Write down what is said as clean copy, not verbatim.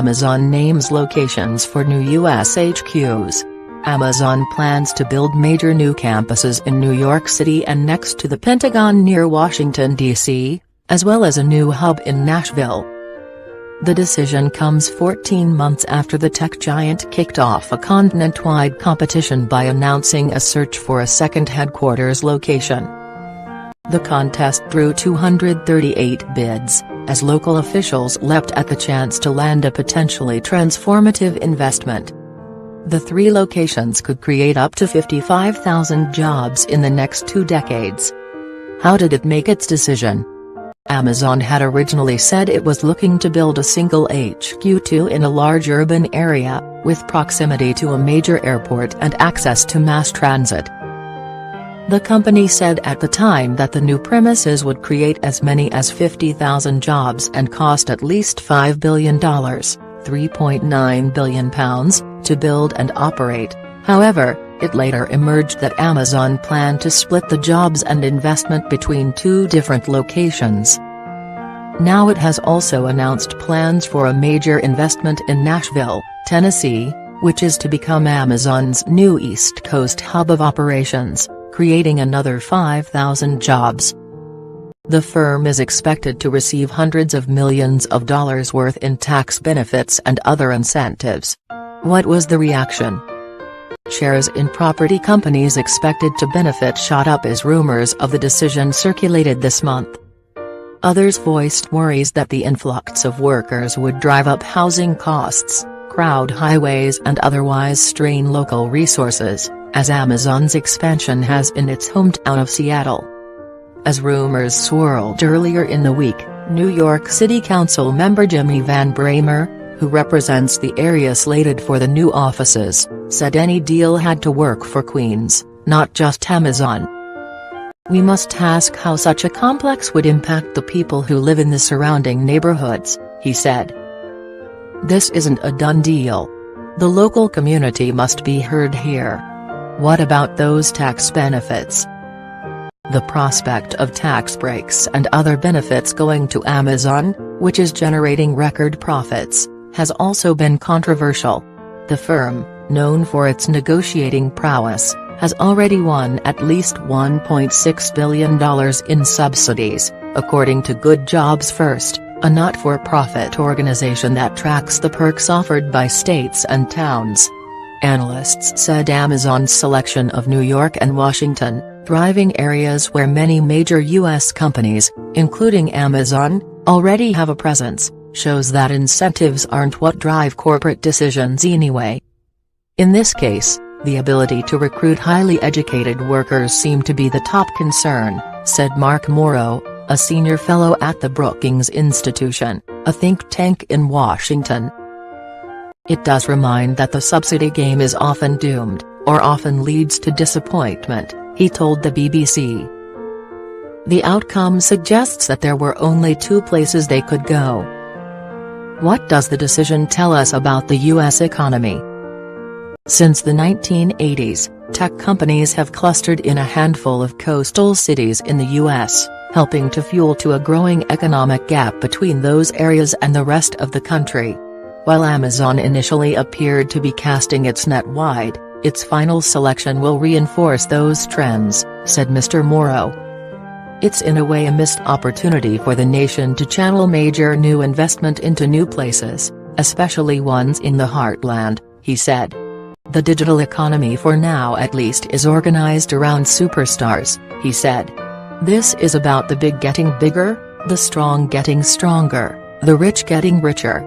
Amazon names locations for new US HQs. Amazon plans to build major new campuses in New York City and next to the Pentagon near Washington, D.C., as well as a new hub in Nashville. The decision comes 14 months after the tech giant kicked off a continent-wide competition by announcing a search for a second headquarters location. The contest drew 238 bids, as local officials leapt at the chance to land a potentially transformative investment. The three locations could create up to 55,000 jobs in the next 2 decades. How did it make its decision? Amazon had originally said it was looking to build a single HQ2 in a large urban area, with proximity to a major airport and access to mass transit. The company said at the time that the new premises would create as many as 50,000 jobs and cost at least $5 billion, £3.9 billion, to build and operate. However, it later emerged that Amazon planned to split the jobs and investment between 2 different locations. Now it has also announced plans for a major investment in Nashville, Tennessee, which is to become Amazon's new East Coast hub of operations, creating another 5,000 jobs. The firm is expected to receive hundreds of millions of dollars worth in tax benefits and other incentives. What was the reaction? Shares in property companies expected to benefit shot up as rumors of the decision circulated this month. Others voiced worries that the influx of workers would drive up housing costs, crowd highways and otherwise strain local resources, as Amazon's expansion has in its hometown of Seattle. As rumors swirled earlier in the week, New York City Council member Jimmy Van Bramer, who represents the area slated for the new offices, said any deal had to work for Queens, not just Amazon. "We must ask how such a complex would impact the people who live in the surrounding neighborhoods," he said. "This isn't a done deal. The local community must be heard here. What about those tax benefits?" The prospect of tax breaks and other benefits going to Amazon, which is generating record profits, has also been controversial. The firm, known for its negotiating prowess, has already won at least $1.6 billion in subsidies, according to Good Jobs First, a not-for-profit organization that tracks the perks offered by states and towns. Analysts said Amazon's selection of New York and Washington, thriving areas where many major U.S. companies, including Amazon, already have a presence, shows that incentives aren't what drive corporate decisions anyway. In this case, the ability to recruit highly educated workers seemed to be the top concern, said Mark Morrow, a senior fellow at the Brookings Institution, a think tank in Washington. "It does remind that the subsidy game is often doomed, or often leads to disappointment," he told the BBC. "The outcome suggests that there were only 2 places they could go." What does the decision tell us about the U.S. economy? Since the 1980s, tech companies have clustered in a handful of coastal cities in the U.S., helping to fuel a growing economic gap between those areas and the rest of the country. While Amazon initially appeared to be casting its net wide, its final selection will reinforce those trends, said Mr. Morrow. "It's in a way a missed opportunity for the nation to channel major new investment into new places, especially ones in the heartland," he said. "The digital economy for now at least is organized around superstars," he said. "This is about the big getting bigger, the strong getting stronger, the rich getting richer,